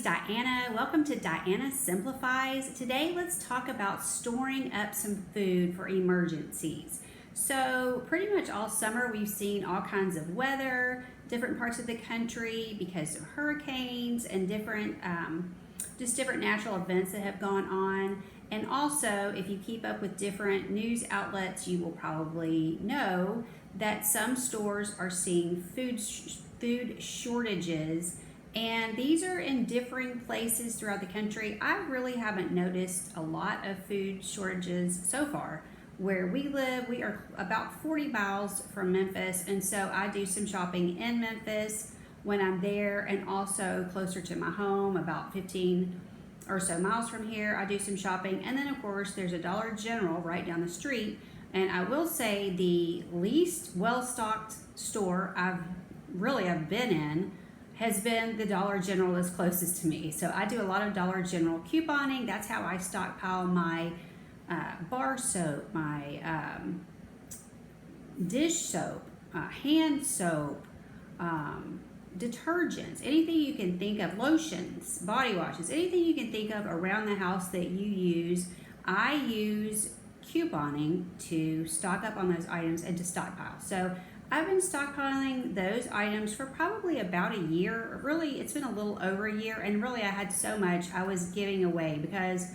Diana. Welcome to Diana Simplifies. Today, let's talk about storing up some food for emergencies. So, pretty much all summer, we've seen all kinds of weather, different parts of the country because of hurricanes and different natural events that have gone on. And also, if you keep up with different news outlets, you will probably know that some stores are seeing food shortages, and these are in differing places throughout the country. I really haven't noticed a lot of food shortages so far. Where we live, we are about 40 miles from Memphis, and so I do some shopping in Memphis when I'm there, and also closer to my home, about 15 or so miles from here, I do some shopping. And then of course there's a Dollar General right down the street, and I will say the least well-stocked store I've been in has been the Dollar General that's closest to me. So I do a lot of Dollar General couponing. That's how I stockpile my bar soap, my dish soap, hand soap, detergents, anything you can think of, lotions, body washes, anything you can think of around the house that you use. I use couponing to stock up on those items and to stockpile. So I've been stockpiling those items for probably about a year. Really, it's been a little over a year, and really I had so much I was giving away, because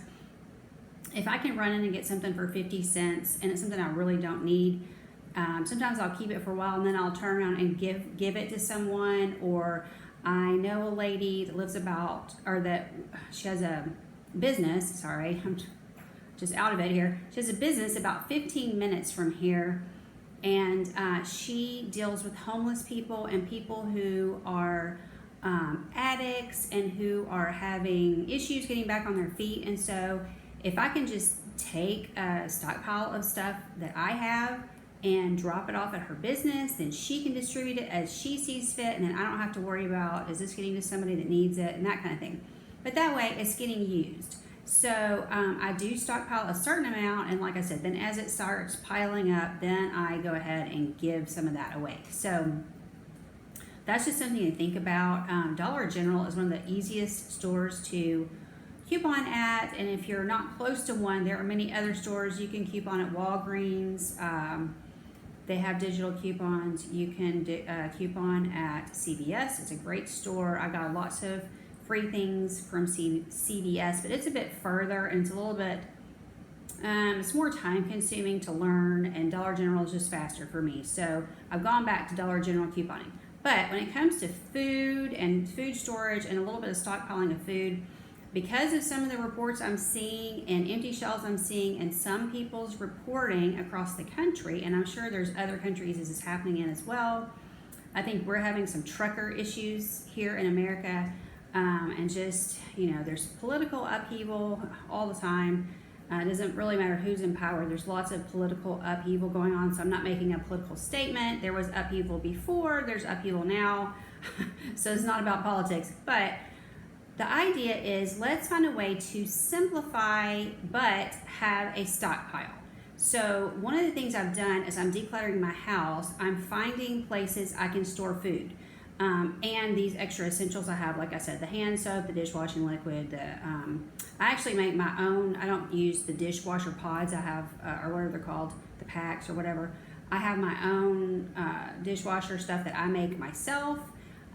if I can run in and get something for 50 cents and it's something I really don't need, sometimes I'll keep it for a while and then I'll turn around and give it to someone. Or I know a lady that lives she has a business, sorry, I'm just out of it here. She has a business about 15 minutes from here, and she deals with homeless people and people who are addicts and who are having issues getting back on their feet. And so if I can just take a stockpile of stuff that I have and drop it off at her business, then she can distribute it as she sees fit, and then I don't have to worry about, is this getting to somebody that needs it, and that kind of thing. But that way it's getting used. So I do stockpile a certain amount, and like I said, then as it starts piling up, then I go ahead and give some of that away. So that's just something to think about. Dollar General is one of the easiest stores to coupon at, and if you're not close to one, there are many other stores you can coupon at. Walgreens, they have digital coupons. You can coupon at CVS. It's a great store. I got lots of free things from CVS, but it's a bit further and it's a little bit it's more time consuming to learn, and Dollar General is just faster for me, so I've gone back to Dollar General couponing. But when it comes to food and food storage and a little bit of stockpiling of food, because of some of the reports I'm seeing and empty shelves I'm seeing and some people's reporting across the country, and I'm sure there's other countries this is happening in as well. I think we're having some trucker issues here in America, and just, there's political upheaval all the time. It doesn't really matter who's in power. There's lots of political upheaval going on, so I'm not making a political statement. There was upheaval before, there's upheaval now, so it's not about politics. But the idea is, let's find a way to simplify but have a stockpile. So one of the things I've done is I'm decluttering my house. I'm finding places I can store food. And these extra essentials I have, like I said, the hand soap, the dishwashing liquid, I actually make my own. I don't use the dishwasher pods. I have, or whatever they're called, the packs or whatever. I have my own dishwasher stuff that I make myself.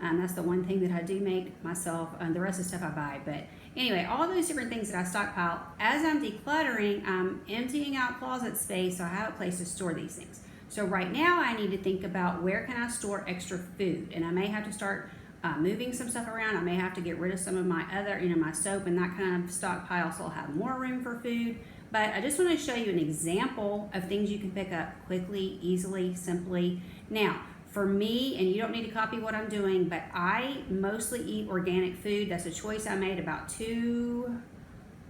That's the one thing that I do make myself, and the rest of the stuff I buy. But anyway, all those different things that I stockpile, as I'm decluttering, I'm emptying out closet space, so I have a place to store these things. So right now I need to think about, where can I store extra food? And I may have to start moving some stuff around. I may have to get rid of some of my other, my soap and that kind of stockpile, so I'll have more room for food. But I just want to show you an example of things you can pick up quickly, easily, simply. Now, for me, and you don't need to copy what I'm doing, but I mostly eat organic food. That's a choice I made about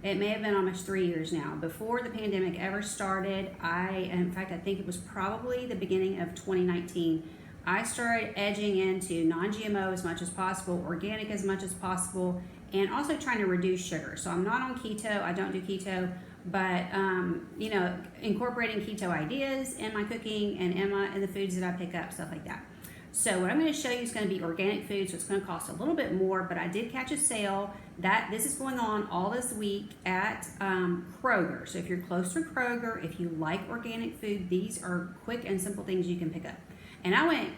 it may have been almost 3 years now. Before the pandemic ever started, in fact, I think it was probably the beginning of 2019, I started edging into non-GMO as much as possible, organic as much as possible, and also trying to reduce sugar. So I'm not on keto. I don't do keto, but incorporating keto ideas in my cooking and in the foods that I pick up, stuff like that. So what I'm going to show you is going to be organic food, so it's going to cost a little bit more, but I did catch a sale. This is going on all this week at Kroger. So if you're close to Kroger, if you like organic food, these are quick and simple things you can pick up. And I went,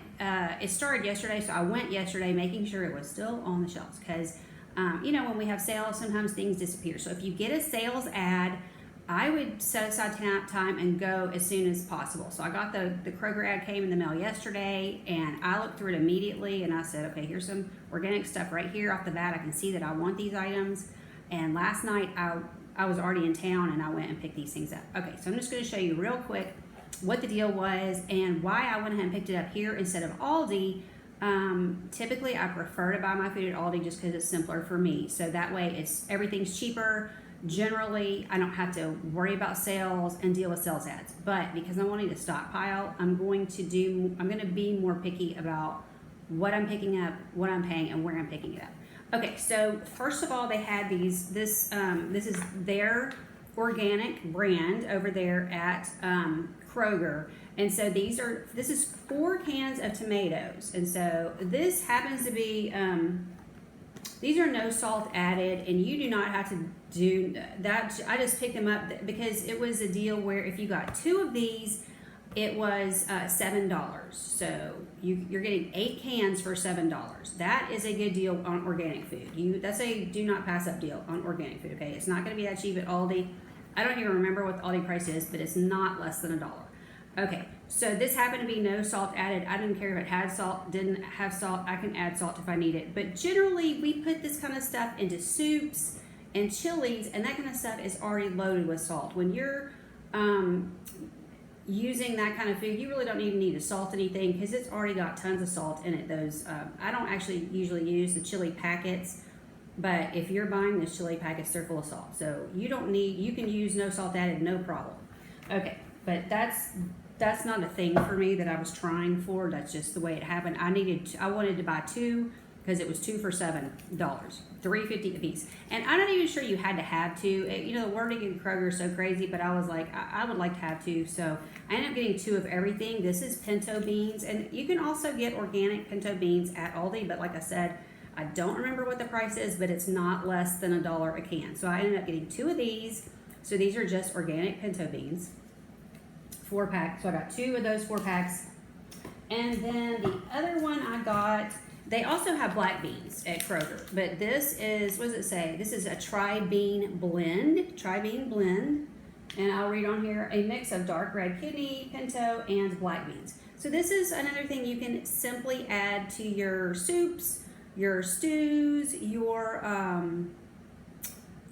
it started yesterday, so I went yesterday making sure it was still on the shelves because, when we have sales, sometimes things disappear. So if you get a sales ad, I would set aside time and go as soon as possible. So I got the Kroger ad came in the mail yesterday, and I looked through it immediately, and I said, okay, here's some organic stuff right here off the bat. I can see that I want these items. And last night I was already in town, and I went and picked these things up. Okay, so I'm just going to show you real quick what the deal was and why I went ahead and picked it up here instead of Aldi. Typically, I prefer to buy my food at Aldi just because it's simpler for me. So that way, everything's cheaper. Generally, I don't have to worry about sales and deal with sales ads. But because I'm wanting to stockpile, I'm going to be more picky about what I'm picking up, what I'm paying, and where I'm picking it up. Okay, so first of all, they had these. This is their organic brand over there at Kroger. And so this is 4 cans of tomatoes. And so this happens to be, these are no salt added, and you do not have to do that. I just picked them up because it was a deal where if you got 2 of these, it was $7. So you're getting 8 cans for $7. That is a good deal on organic food. That's a do not pass up deal on organic food, okay? It's not gonna be that cheap at Aldi. I don't even remember what the Aldi price is, but it's not less than $1. Okay, so this happened to be no salt added. I didn't care if it had salt, didn't have salt. I can add salt if I need it. But generally, we put this kind of stuff into soups and chilies, and that kind of stuff is already loaded with salt. When you're using that kind of food, you really don't even need to salt anything because it's already got tons of salt in it. I don't actually usually use the chili packets, but if you're buying those chili packets, they're full of salt. So you can use no salt added, no problem. Okay, but that's not a thing for me that I was trying for. That's just the way it happened. I wanted to buy 2 because it was 2 for $7, $3.50 a piece. And I'm not even sure you had to have 2. The wording in Kroger is so crazy, but I was like, I would like to have 2. So I ended up getting 2 of everything. This is pinto beans, and you can also get organic pinto beans at Aldi, but like I said, I don't remember what the price is, but it's not less than $1 a can. So I ended up getting 2 of these. So these are just organic pinto beans. 4 packs. So I got 2 of those 4 packs. And then the other one I got, they also have black beans at Kroger, but this is, what does it say? This is a tri-bean blend, and I'll read on here, a mix of dark red kidney, pinto, and black beans. So this is another thing you can simply add to your soups, your stews, your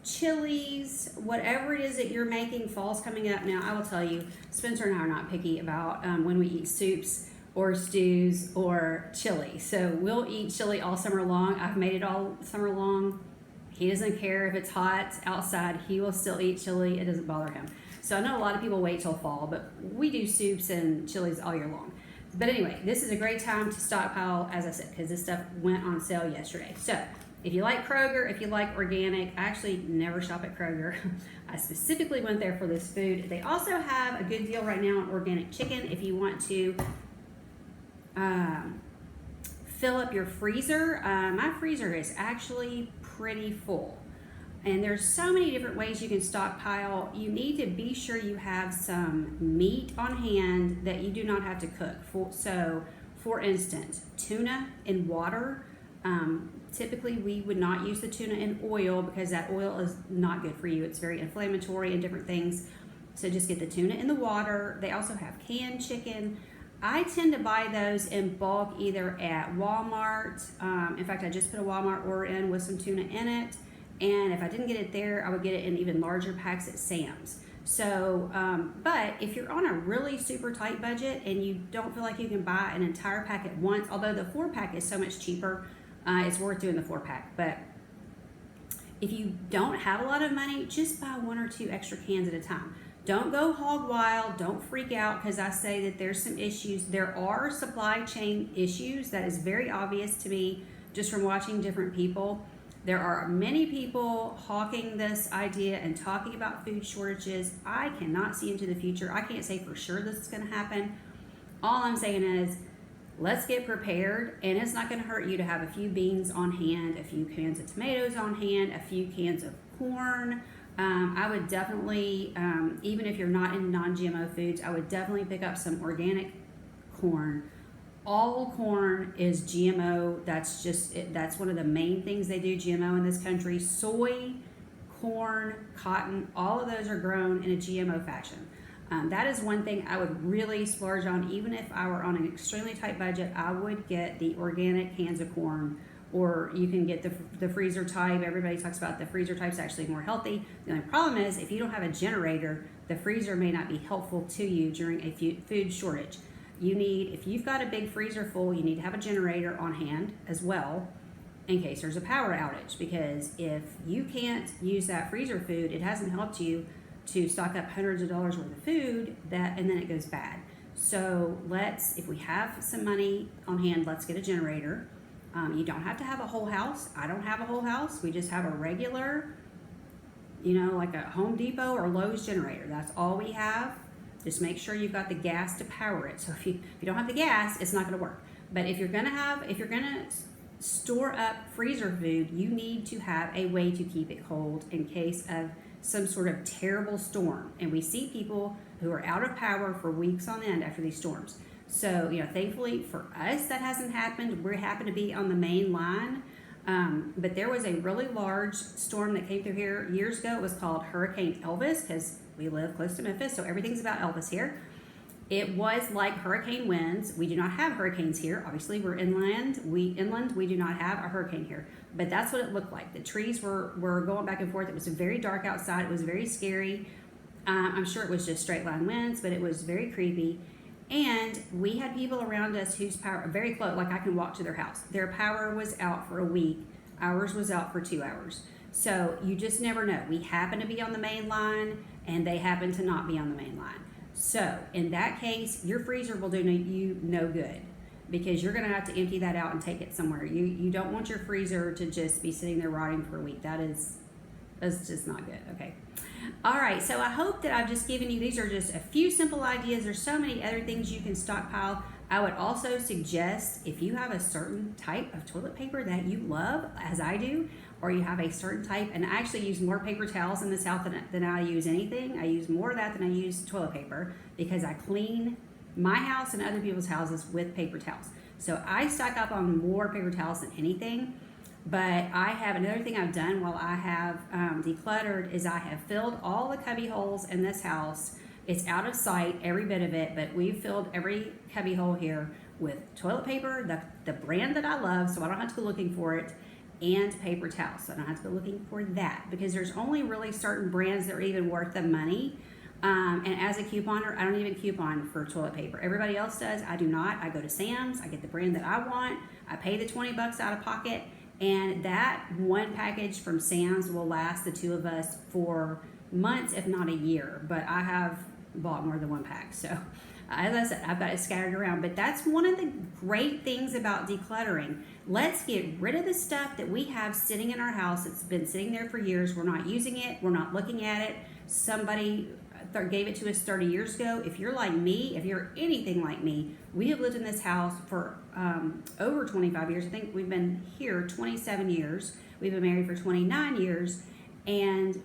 chilies, whatever it is that you're making. Fall's coming up now. I will tell you, Spencer and I are not picky about when we eat soups or stews or chili. So we'll eat chili all summer long. I've made it all summer long. He doesn't care if it's hot outside. He will still eat chili. It doesn't bother him. So I know a lot of people wait till fall, but we do soups and chilies all year long. But anyway, this is a great time to stockpile, as I said, because this stuff went on sale yesterday. So if you like Kroger, if you like organic, I actually never shop at Kroger. I specifically went there for this food. They also have a good deal right now on organic chicken if you want to fill up your freezer. My freezer is actually pretty full. And there's so many different ways you can stockpile. You need to be sure you have some meat on hand that you do not have to cook. So, for instance, tuna in water. Typically, we would not use the tuna in oil because that oil is not good for you. It's very inflammatory and different things. So just get the tuna in the water. They also have canned chicken. I tend to buy those in bulk either at Walmart. In fact, I just put a Walmart order in with some tuna in it. And if I didn't get it there, I would get it in even larger packs at Sam's. So, but if you're on a really super tight budget and you don't feel like you can buy an entire pack at once, although the 4-pack is so much cheaper, it's worth doing the 4-pack. But if you don't have a lot of money, just buy 1 or 2 extra cans at a time. Don't go hog wild. Don't freak out because I say that there's some issues. There are supply chain issues. That is very obvious to me just from watching different people. There are many people hawking this idea and talking about food shortages. I cannot see into the future. I can't say for sure this is going to happen. All I'm saying is let's get prepared, and it's not going to hurt you to have a few beans on hand, a few cans of tomatoes on hand, a few cans of corn. I would definitely, even if you're not in non-GMO foods, I would definitely pick up some organic corn. All corn is GMO. That's one of the main things they do GMO in this country. Soy, corn, cotton, all of those are grown in a GMO fashion. That is one thing I would really splurge on. Even if I were on an extremely tight budget, I would get the organic cans of corn, or you can get the freezer type. Everybody talks about the freezer type's actually more healthy. The only problem is if you don't have a generator, the freezer may not be helpful to you during a food shortage. If you've got a big freezer full, you need to have a generator on hand as well in case there's a power outage, because if you can't use that freezer food, it hasn't helped you to stock up hundreds of dollars worth of food, and then it goes bad. So if we have some money on hand, let's get a generator. You don't have to have a whole house. I don't have a whole house. We just have a regular, like a Home Depot or Lowe's generator. That's all we have. Just make sure you've got the gas to power it. So if you don't have the gas, it's not going to work. But if you're going to store up freezer food, you need to have a way to keep it cold in case of some sort of terrible storm. And we see people who are out of power for weeks on end after these storms. So, thankfully for us, that hasn't happened. We happen to be on the main line. But there was a really large storm that came through here years ago. It was called Hurricane Elvis, because we live close to Memphis, so everything's about Elvis here. It was like hurricane winds. We do not have hurricanes here. Obviously, we're inland. We do not have a hurricane here. But that's what it looked like. The trees were going back and forth. It was very dark outside. It was very scary. I'm sure it was just straight line winds, but it was very creepy. And we had people around us whose power, very close, like I can walk to their house. Their power was out for a week. Ours was out for 2 hours. So you just never know. We happen to be on the main line, and they happen to not be on the main line. So in that case, your freezer will do you no good, because you're going to have to empty that out and take it somewhere. You don't want your freezer to just be sitting there rotting for a week. That's just not good. Okay. All right. So I hope that I've just given you, these are just a few simple ideas. There's so many other things you can stockpile. I would also suggest, if you have a certain type of toilet paper that you love, as I do, or you have a certain type, and I actually use more paper towels in this house than I use anything. I use more of that than I use toilet paper, because I clean my house and other people's houses with paper towels. So I stock up on more paper towels than anything. But I have another thing I've done while I have decluttered is I have filled all the cubby holes in this house. It's out of sight, every bit of it, but we've filled every cubby hole here with toilet paper, the brand that I love, so I don't have to go looking for it, and paper towels. So I don't have to go looking for that, because there's only really certain brands that are even worth the money. And as a couponer, I don't even coupon for toilet paper. Everybody else does. I do not. I go to Sam's. I get the brand that I want. I pay the $20 out of pocket. And that one package from Sam's will last the two of us for months, if not a year. But I have bought more than one pack. So as I said, I've got it scattered around. But that's one of the great things about decluttering. Let's get rid of the stuff that we have sitting in our house. It's been sitting there for years. We're not using it. We're not looking at it. Somebody gave it to us 30 years ago. If you're like me, if you're anything like me, we have lived in this house for over 25 years. I think we've been here 27 years. We've been married for 29 years. And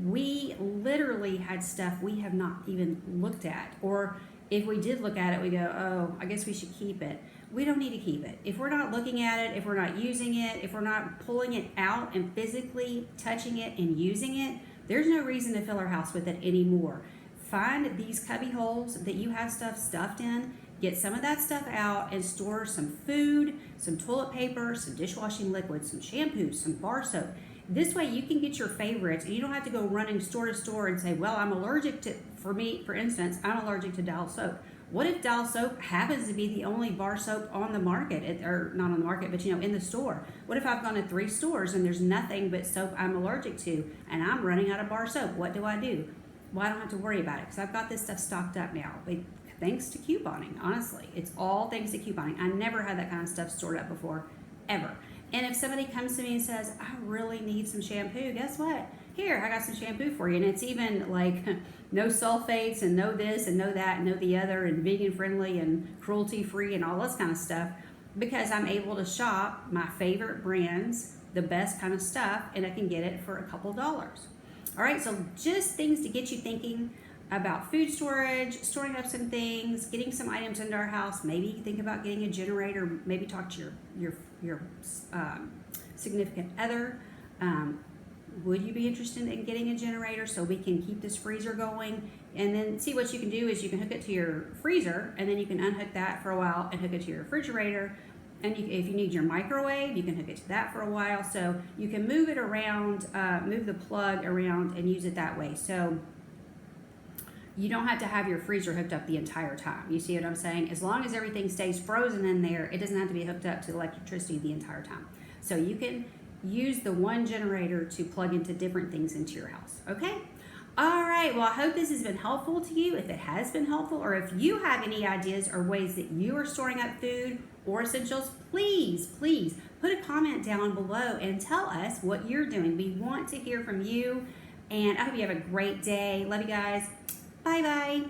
we literally had stuff we have not even looked at. Or if we did look at it, we go, oh, I guess we should keep it. We don't need to keep it. If we're not looking at it, if we're not using it, if we're not pulling it out and physically touching it and using it, there's no reason to fill our house with it anymore. Find these cubby holes that you have stuff stuffed in, get some of that stuff out and store some food, some toilet paper, some dishwashing liquid, some shampoo, some bar soap. This way you can get your favorites, and you don't have to go running store to store and say, well, I'm allergic to, for me, for instance, I'm allergic to Dial soap. What if Dial soap happens to be the only bar soap on the market, or not on the market, but in the store? What if I've gone to 3 stores and there's nothing but soap I'm allergic to, and I'm running out of bar soap? What do I do? Well, I don't have to worry about it, because I've got this stuff stocked up now. Thanks to couponing, honestly. It's all thanks to couponing. I never had that kind of stuff stored up before, ever. And if somebody comes to me and says, I really need some shampoo, guess what? here, I got some shampoo for you. And it's even like no sulfates and no this and no that and no the other and vegan friendly and cruelty free and all this kind of stuff, because I'm able to shop my favorite brands, the best kind of stuff, and I can get it for a couple dollars. All right, so just things to get you thinking about food storage, storing up some things, getting some items into our house. Maybe you think about getting a generator. Maybe talk to your significant other. Would you be interested in getting a generator so we can keep this freezer going? And then see what you can do is you can hook it to your freezer, and then you can unhook that for a while and hook it to your refrigerator. And if you need your microwave, you can hook it to that for a while. So you can move it around, move the plug around and use it that way. So you don't have to have your freezer hooked up the entire time. You see what I'm saying? As long as everything stays frozen in there, it doesn't have to be hooked up to electricity the entire time. So you can use the one generator to plug into different things into your house, okay? All right, well, I hope this has been helpful to you. If it has been helpful, or if you have any ideas or ways that you are storing up food or essentials, please put a comment down below and tell us what you're doing. We want to hear from you, and I hope you have a great day. Love you guys. Bye-bye.